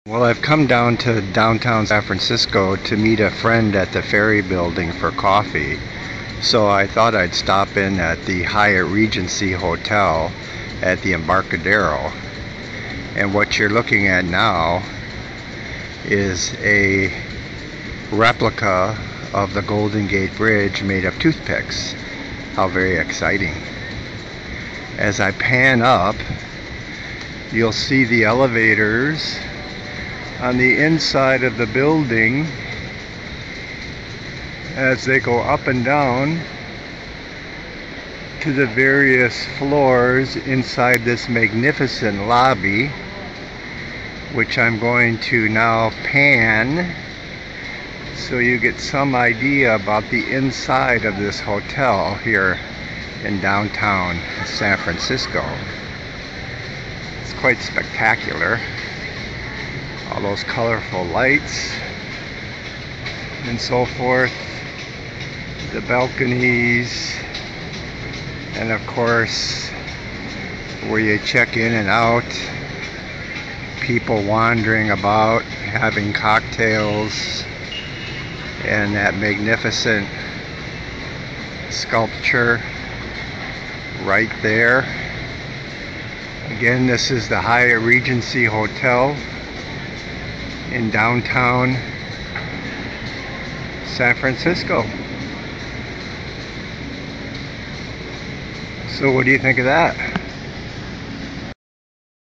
Well, I've come down to downtown San Francisco to meet a friend at the Ferry building for coffee. So I thought I'd stop in at the Hyatt Regency Hotel at the Embarcadero. And what you're looking at now is a replica of the Golden Gate Bridge made of toothpicks. How very exciting. As I pan up, you'll see the elevators on the inside of the building as they go up and down to the various floors inside this magnificent lobby, which I'm going to now pan so you get some idea about the inside of this hotel here in downtown San Francisco. It's quite spectacular. All those colorful lights and so forth, the balconies, and of course where you check in and out, people wandering about having cocktails, and that magnificent sculpture right there. Again, this is the Hyatt Regency Hotel in downtown San Francisco. So what do you think of that?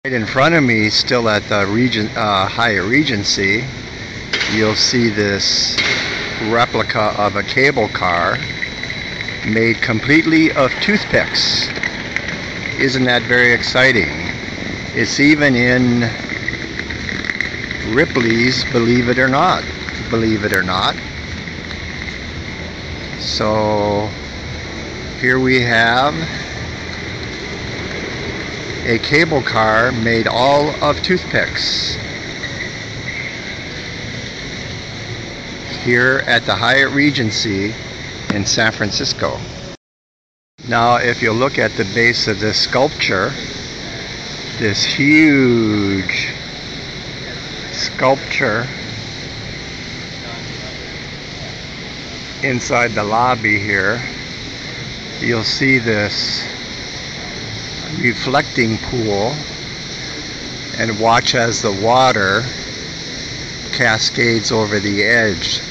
Right in front of me, still at the Hyatt Regency, you'll see this replica of a cable car made completely of toothpicks. Isn't that very exciting? It's even in Ripley's Believe It or Not. So here we have a cable car made all of toothpicks here at the Hyatt Regency in San Francisco. Now if you look at the base of this sculpture, this huge sculpture inside the lobby here, you'll see this reflecting pool, and watch as the water cascades over the edge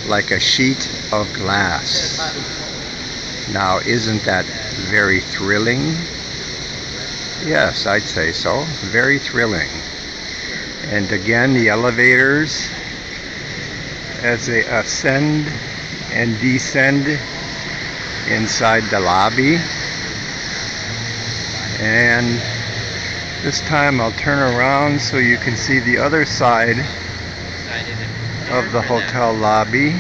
like a sheet of glass. Now, isn't that very thrilling? Yes, I'd say so. Very thrilling. And again, the elevators as they ascend and descend inside the lobby. And this time I'll turn around so you can see the other side of the hotel lobby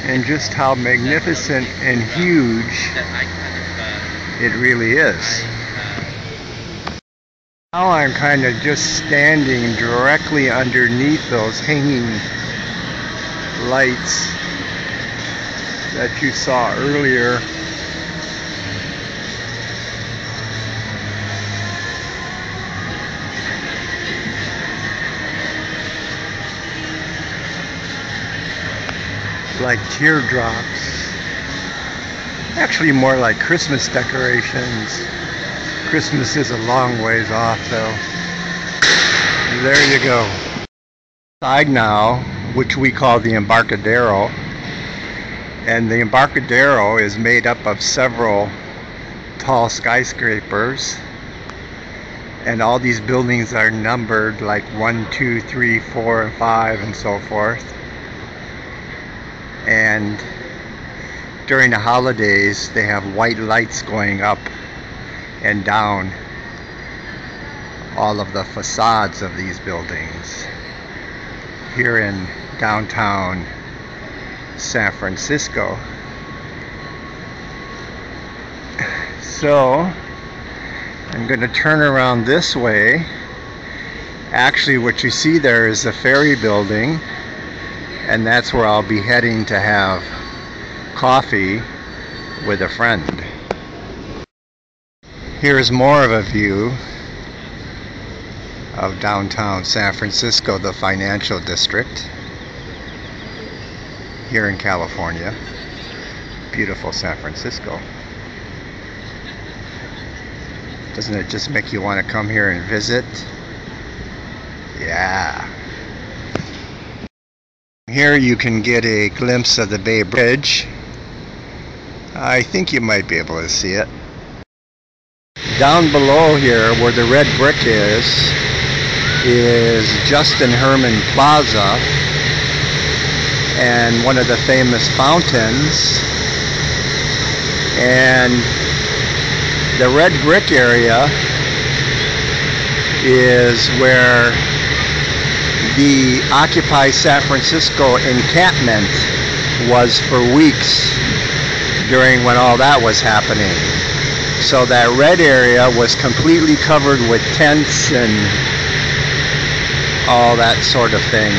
and just how magnificent and huge it really is. Now I'm kind of just standing directly underneath those hanging lights that you saw earlier. Like teardrops. Actually more like Christmas decorations. Christmas is a long ways off though. There you go. Side now, which we call the Embarcadero. And the Embarcadero is made up of several tall skyscrapers. And all these buildings are numbered like 1, 2, 3, 4, and 5 and so forth. And during the holidays they have white lights going up and down all of the facades of these buildings here in downtown San Francisco. So I'm going to turn around this way. Actually, what you see there is the Ferry building, and that's where I'll be heading to have coffee with a friend. Here's more of a view of downtown San Francisco, the financial district here in California. Beautiful San Francisco. Doesn't it just make you want to come here and visit? Yeah. Here you can get a glimpse of the Bay Bridge. I think you might be able to see it. Down below here where the red brick is Justin Herman Plaza and one of the famous fountains. And the red brick area is where the Occupy San Francisco encampment was for weeks during when all that was happening. So that red area was completely covered with tents and all that sort of thing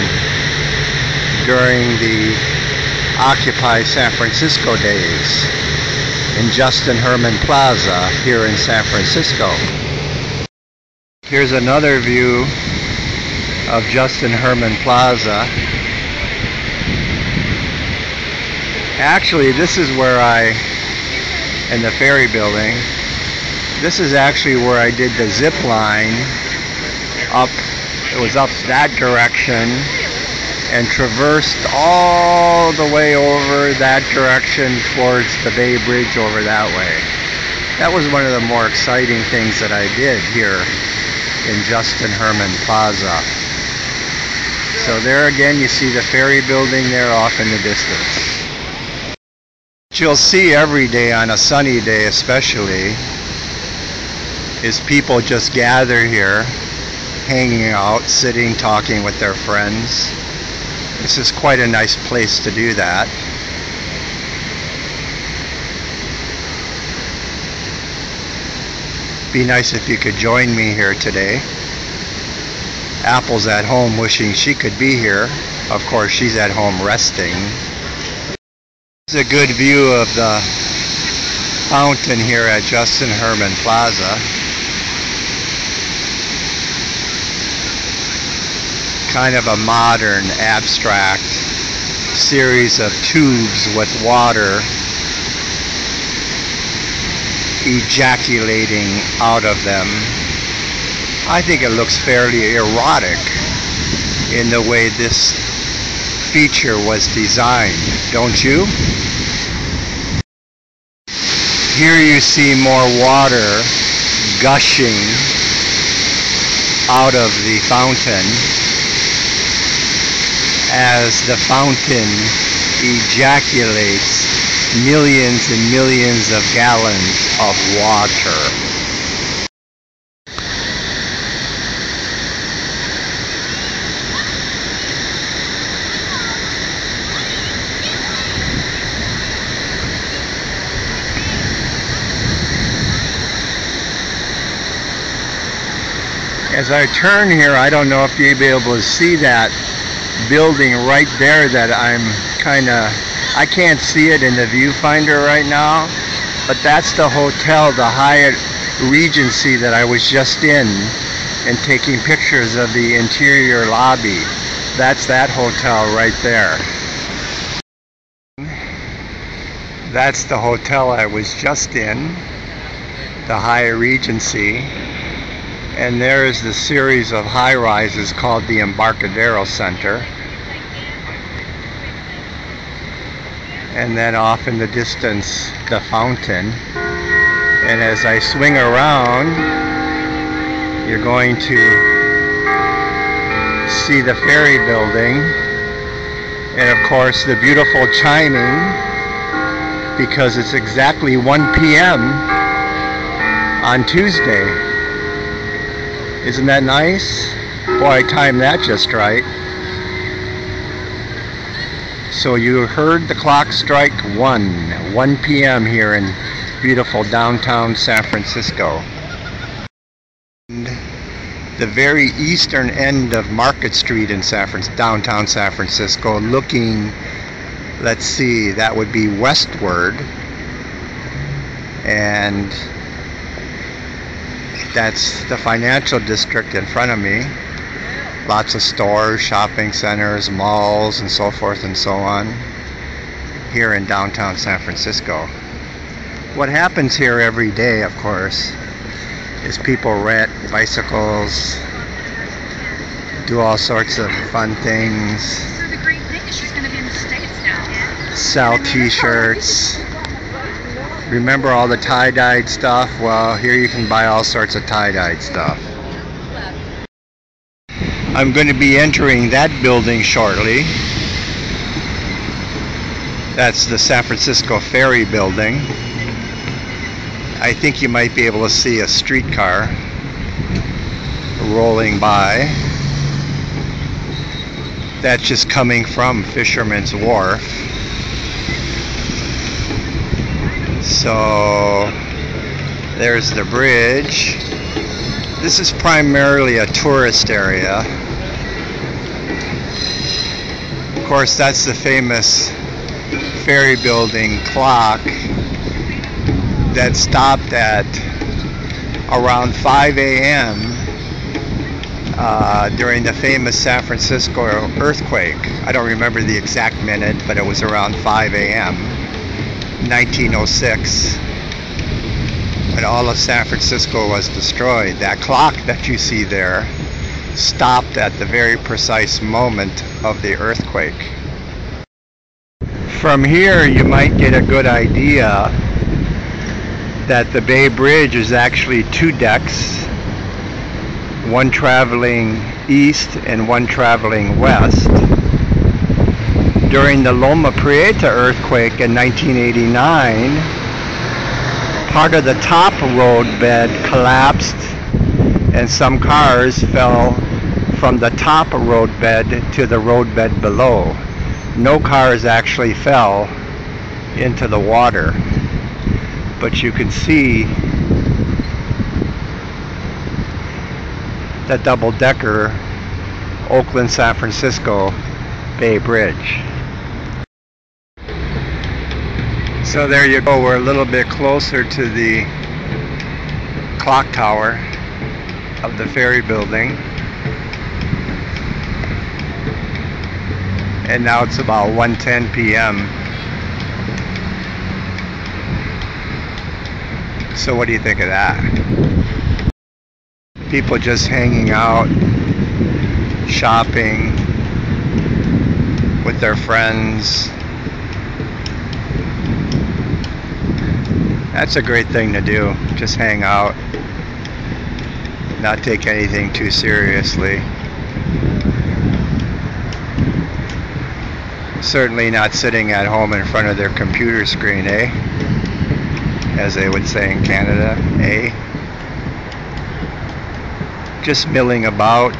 during the Occupy San Francisco days in Justin Herman Plaza here in San Francisco. Here's another view of Justin Herman Plaza. Actually, this is where in the Ferry building, this is actually where I did the zip line up. It was up that direction and traversed all the way over that direction towards the Bay Bridge over that way. That was one of the more exciting things that I did here in Justin Herman Plaza. So there again you see the Ferry building there off in the distance. What you'll see every day on a sunny day especially is people just gather here, hanging out, sitting, talking with their friends. This is quite a nice place to do that. Be nice if you could join me here today. Apple's at home wishing she could be here. Of course, she's at home resting. It's a good view of the fountain here at Justin Herman Plaza. Kind of a modern, abstract series of tubes with water ejaculating out of them. I think it looks fairly erotic in the way this feature was designed, don't you? Here you see more water gushing out of the fountain as the fountain ejaculates millions and millions of gallons of water. As I turn here, I don't know if you'll be able to see that building right there that I can't see it in the viewfinder right now, but that's the hotel, the Hyatt Regency that I was just in and taking pictures of the interior lobby. That's that hotel right there. That's the hotel I was just in, the Hyatt Regency. And there is the series of high-rises called the Embarcadero Center. And then off in the distance, the fountain. And as I swing around, you're going to see the Ferry building. And of course, the beautiful chiming, because it's exactly 1 p.m. on Tuesday. Isn't that nice? Boy, I timed that just right. So you heard the clock strike 1 p.m. here in beautiful downtown San Francisco. And the very eastern end of Market Street in downtown San Francisco, looking, let's see, that would be westward. And That's the financial district in front of me. Lots of stores, shopping centers, malls, and so forth and so on here in downtown San Francisco. What happens here every day, of course, is people rent bicycles, do all sorts of fun things, So the great thing is she's going to be in the States now. sell t-shirts. Remember all the tie-dyed stuff? Well, here you can buy all sorts of tie-dyed stuff. I'm going to be entering that building shortly. That's the San Francisco Ferry building. I think you might be able to see a streetcar rolling by. That's just coming from Fisherman's Wharf. So there's the bridge. This is primarily a tourist area. Of course, that's the famous Ferry building clock that stopped at around 5 a.m. During the famous San Francisco earthquake. I don't remember the exact minute, but it was around 5 a.m. 1906, when all of San Francisco was destroyed. That clock that you see there stopped at the very precise moment of the earthquake. From here you might get a good idea that the Bay Bridge is actually two decks, one traveling east and one traveling west. During the Loma Prieta earthquake in 1989, part of the top road bed collapsed and some cars fell from the top road bed to the road bed below. No cars actually fell into the water, but you can see the double-decker Oakland San Francisco Bay Bridge. So there you go, we're a little bit closer to the clock tower of the Ferry building. And now it's about 1:10 p.m. So what do you think of that? People just hanging out, shopping with their friends. That's a great thing to do, just hang out, not take anything too seriously. Certainly not sitting at home in front of their computer screen, eh? As they would say in Canada, eh? Just milling about.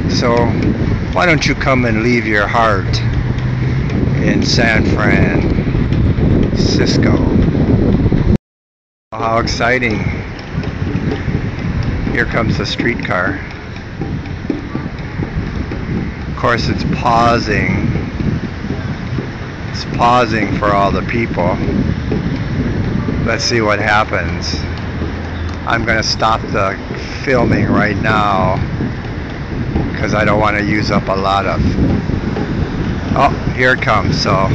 So why don't you come and leave your heart in San Francisco? How exciting. Here comes the streetcar. Of course it's pausing. It's pausing for all the people. Let's see what happens. I'm going to stop the filming right now because I don't want to use up a lot of... Oh, here it comes. So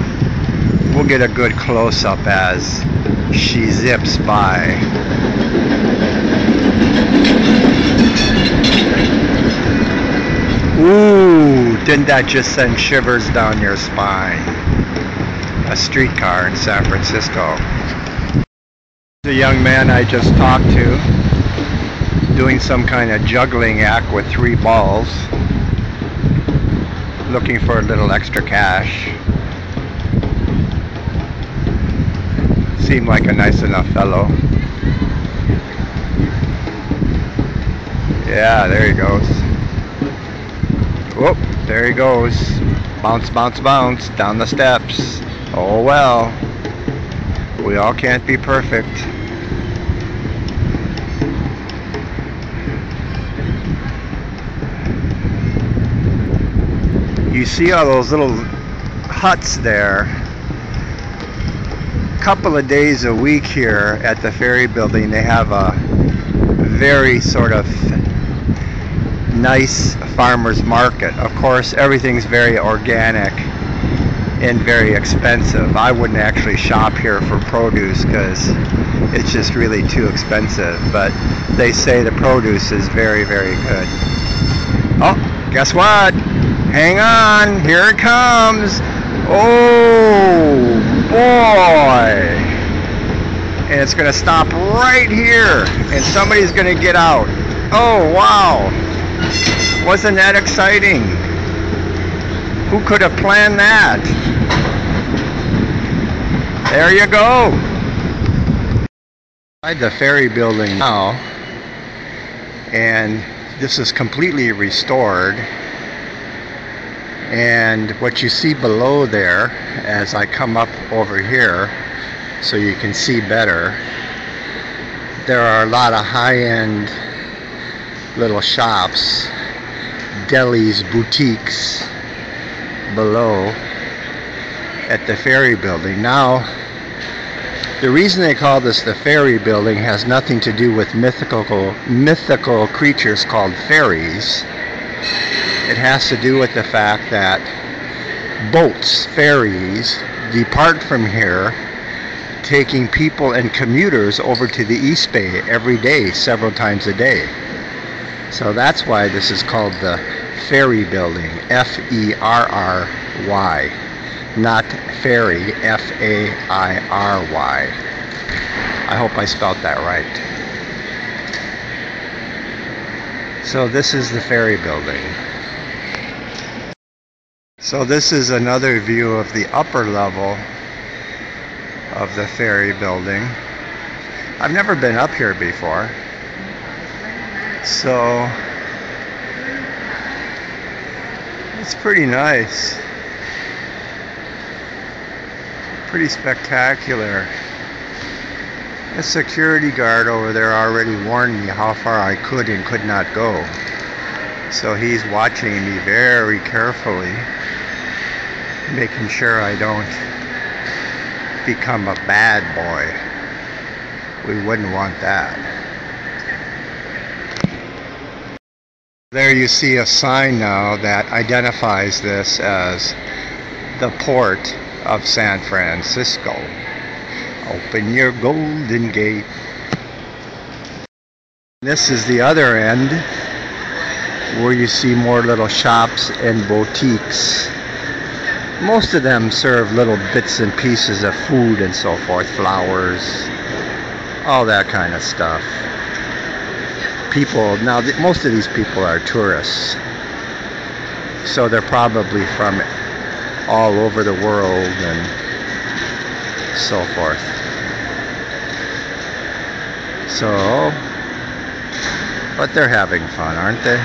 we'll get a good close-up as she zips by. Ooh, didn't that just send shivers down your spine? A streetcar in San Francisco. The young man I just talked to doing some kind of juggling act with 3 balls, looking for a little extra cash. Seemed like a nice enough fellow. Yeah, there he goes. Whoop, there he goes. Bounce, bounce, bounce down the steps. Oh well, we all can't be perfect. You see all those little huts there. couple of days a week here at the Ferry building. They have a very sort of nice farmers market. Of course, everything's very organic and very expensive. I wouldn't actually shop here for produce because it's just really too expensive, but they say the produce is very, very good. Oh, guess what? Hang on, here it comes. Oh boy, and it's gonna stop right here and somebody's gonna get out. Oh wow, wasn't that exciting? Who could have planned that? There you go. Inside the Ferry building now, and this is completely restored. And what you see below there, as I come up over here so you can see better, there are a lot of high-end little shops, delis, boutiques below at the Ferry building. Now, the reason they call this the Ferry building has nothing to do with mythical creatures called fairies. It has to do with the fact that boats, ferries, depart from here, taking people and commuters over to the East Bay every day, several times a day. So that's why this is called the Ferry building, F-E-R-R-Y, not Ferry, F-A-I-R-Y. I hope I spelled that right. So this is the Ferry building. So this is another view of the upper level of the Ferry building. I've never been up here before, so it's pretty nice, pretty spectacular. A security guard over there already warned me how far I could and could not go, so he's watching me very carefully, making sure I don't become a bad boy. We wouldn't want that. There you see a sign now that identifies this as the port of San Francisco. Open your golden gate. This is the other end where you see more little shops and boutiques. Most of them serve little bits and pieces of food and so forth, flowers, all that kind of stuff. People, now most of these people are tourists, so they're probably from all over the world and so forth. So, but they're having fun, aren't they?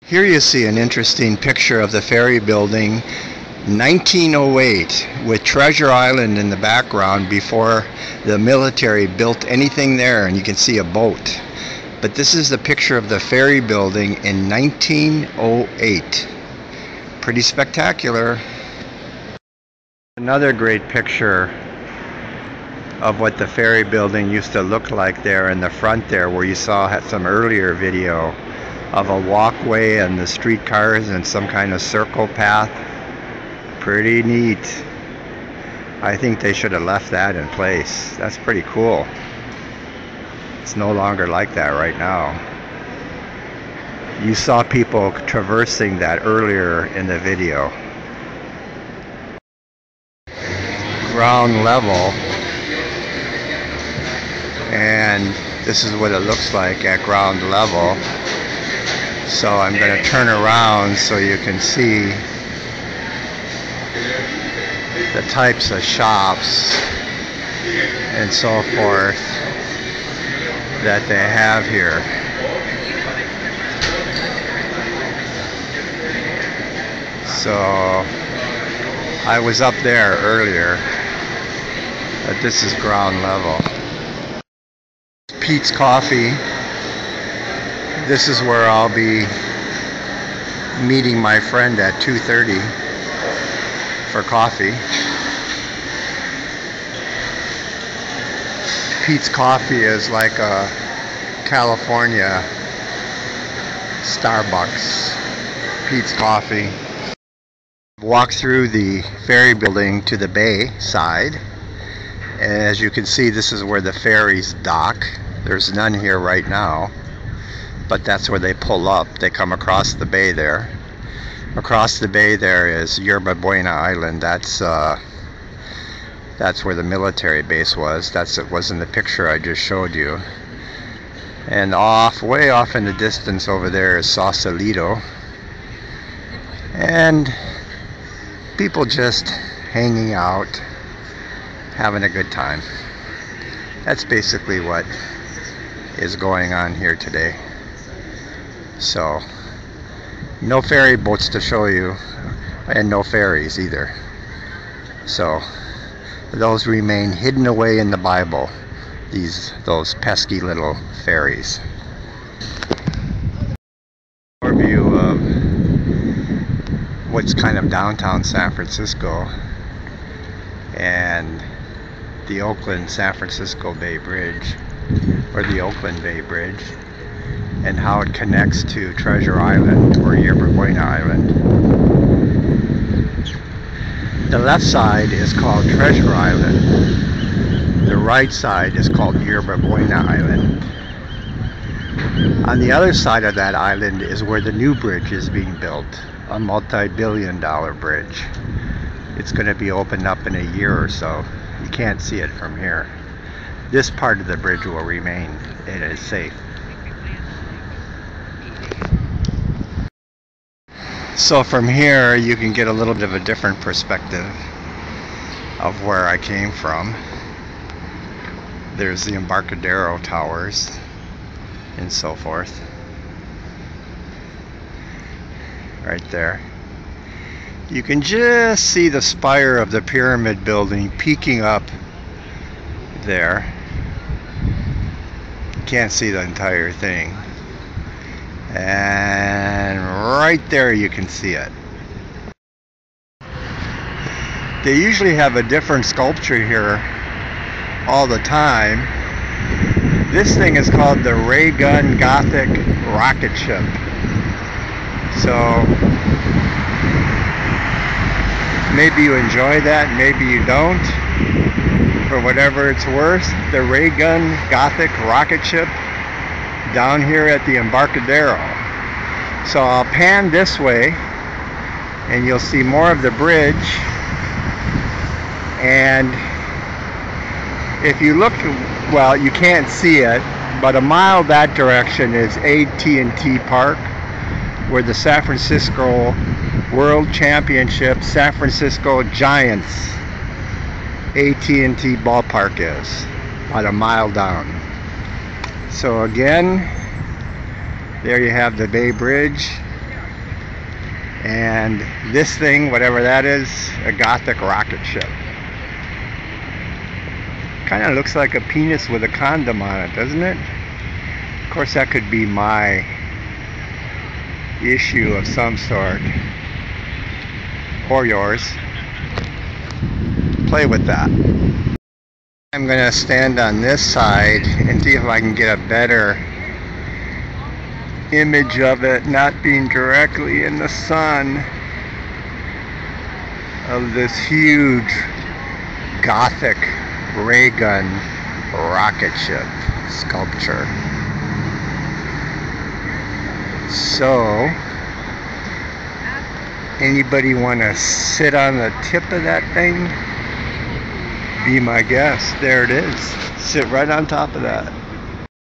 Here you see an interesting picture of the Ferry building, 1908, with Treasure Island in the background before the military built anything there, and you can see a boat. But this is the picture of the Ferry building in 1908. Pretty spectacular. Another great picture of what the Ferry building used to look like there in the front there, where you saw some earlier video of a walkway and the streetcars and some kind of circle path. Pretty neat. I think they should have left that in place. That's pretty cool. It's no longer like that right now. You saw people traversing that earlier in the video. Ground level, and this is what it looks like at ground level. So I'm going to turn around so you can see the types of shops and so forth that they have here. So I was up there earlier, but this is ground level. Pete's Coffee. This is where I'll be meeting my friend at 2:30 for coffee. Pete's Coffee is like a California Starbucks. Pete's Coffee. Walk through the ferry building to the bay side. And as you can see, this is where the ferries dock. There's none here right now, but that's where they pull up. They come across the bay there. Across the bay there is Yerba Buena Island. That's where the military base was. It was in the picture I just showed you. And way off in the distance over there is Sausalito. And people just hanging out, having a good time. That's basically what is going on here today. So, no ferry boats to show you, and no ferries either. So, those remain hidden away in the Bible, those pesky little ferries. Overview of what's kind of downtown San Francisco and the Oakland-San Francisco Bay Bridge, or the Oakland Bay Bridge, and how it connects to Treasure Island or Yerba Buena Island. The left side is called Treasure Island. The right side is called Yerba Buena Island. On the other side of that island is where the new bridge is being built, a multi-billion-dollar bridge. It's going to be opened up in a year or so. You can't see it from here. This part of the bridge will remain. It is safe. So from here you can get a little bit of a different perspective of where I came from. There's the Embarcadero towers and so forth. Right there. You can just see the spire of the pyramid building peeking up there. Can't see the entire thing. And right there you can see it. They usually have a different sculpture here all the time. This thing is called the Ray Gun Gothic Rocket Ship. So maybe you enjoy that, maybe you don't. For whatever it's worth, the Ray Gun Gothic Rocket Ship down here at the Embarcadero. So I'll pan this way and you'll see more of the bridge. And if you look, well, you can't see it, but a mile that direction is AT&T Park, where the San Francisco World Championship San Francisco Giants AT&T ballpark is, about a mile down. So again, there you have the Bay Bridge, and this thing, whatever that is, a Gothic rocket ship. Kind of looks like a penis with a condom on it, doesn't it? Of course, that could be my issue of some sort, or yours. Play with that. I'm gonna stand on this side and see if I can get a better image of it, not being directly in the sun, of this huge Gothic ray gun rocket ship sculpture. So, anybody want to sit on the tip of that thing? Be my guest. There it is. Sit right on top of that.